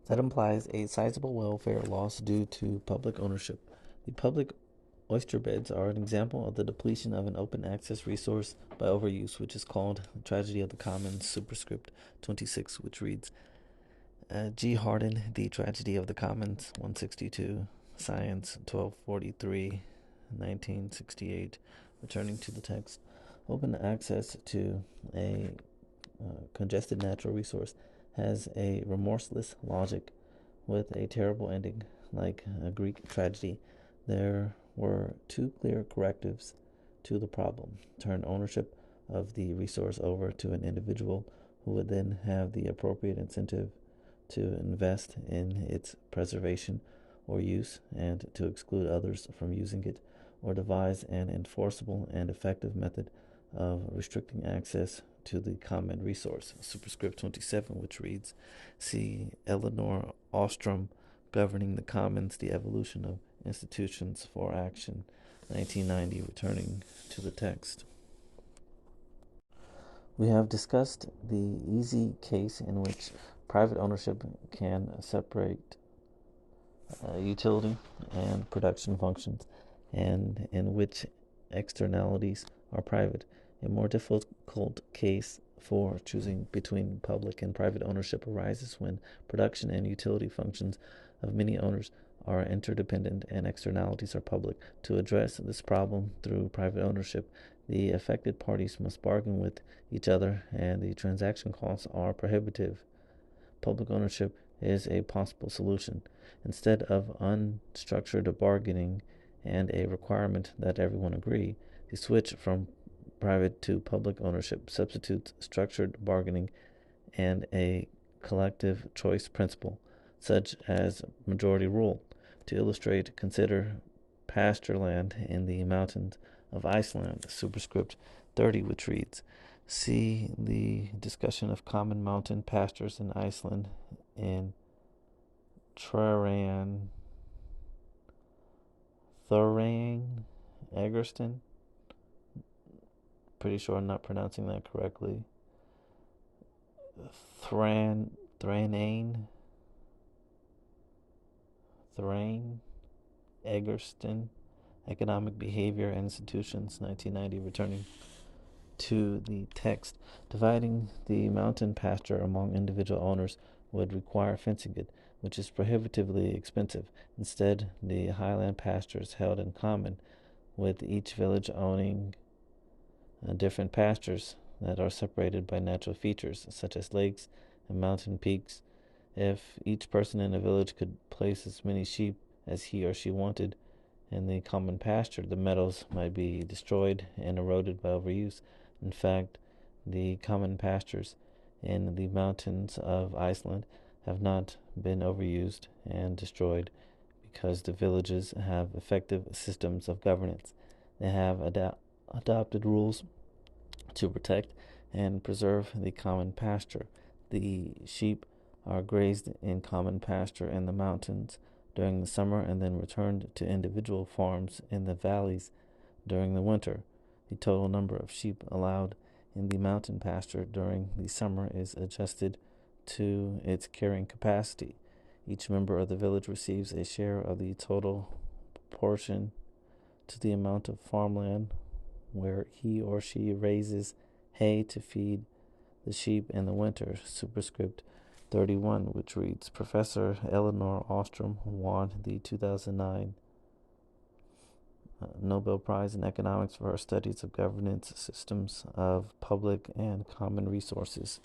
That implies a sizable welfare loss due to public ownership. The public oyster beds are an example of the depletion of an open access resource by overuse, which is called the tragedy of the commons, superscript 26, which reads G. Hardin, The Tragedy of the Commons, 162, Science, 1243, 1968. Returning to the text, open access to a congested natural resource has a remorseless logic with a terrible ending, like a Greek tragedy. There were two clear correctives to the problem: turn ownership of the resource over to an individual who would then have the appropriate incentive to invest in its preservation or use, and to exclude others from using it, or devise an enforceable and effective method of restricting access to the common resource. Superscript 27, which reads, see Elinor Ostrom, Governing the Commons, The Evolution of Institutions for Action, 1990. Returning to the text. We have discussed the easy case in which private ownership can separate utility and production functions, and in which externalities are private. A more difficult case for choosing between public and private ownership arises when production and utility functions of many owners are interdependent and externalities are public. To address this problem through private ownership, the affected parties must bargain with each other, and the transaction costs are prohibitive. Public ownership is a possible solution. Instead of unstructured bargaining and a requirement that everyone agree, the switch from private to public ownership substitutes structured bargaining and a collective choice principle, such as majority rule. To illustrate, consider pasture land in the mountains of Iceland, superscript 30, which reads, see the discussion of common mountain pastures in Iceland in Thorane Egerston. Pretty sure I'm not pronouncing that correctly. Thorane Egerston, Economic Behavior and Institutions, 1990. Returning to the text, dividing the mountain pasture among individual owners would require fencing it, which is prohibitively expensive. Instead, the highland pasture is held in common, with each village owning different pastures that are separated by natural features, such as lakes and mountain peaks. If each person in a village could place as many sheep as he or she wanted in the common pasture, the meadows might be destroyed and eroded by overuse. In fact, the common pastures in the mountains of Iceland have not been overused and destroyed because the villages have effective systems of governance. They have adopted rules to protect and preserve the common pasture. The sheep are grazed in common pasture in the mountains during the summer and then returned to individual farms in the valleys during the winter. The total number of sheep allowed in the mountain pasture during the summer is adjusted to its carrying capacity. Each member of the village receives a share of the total proportion to the amount of farmland where he or she raises hay to feed the sheep in the winter. Superscript 31, which reads, Professor Elinor Ostrom won the 2009 Nobel Prize in Economics for her studies of governance systems of public and common resources.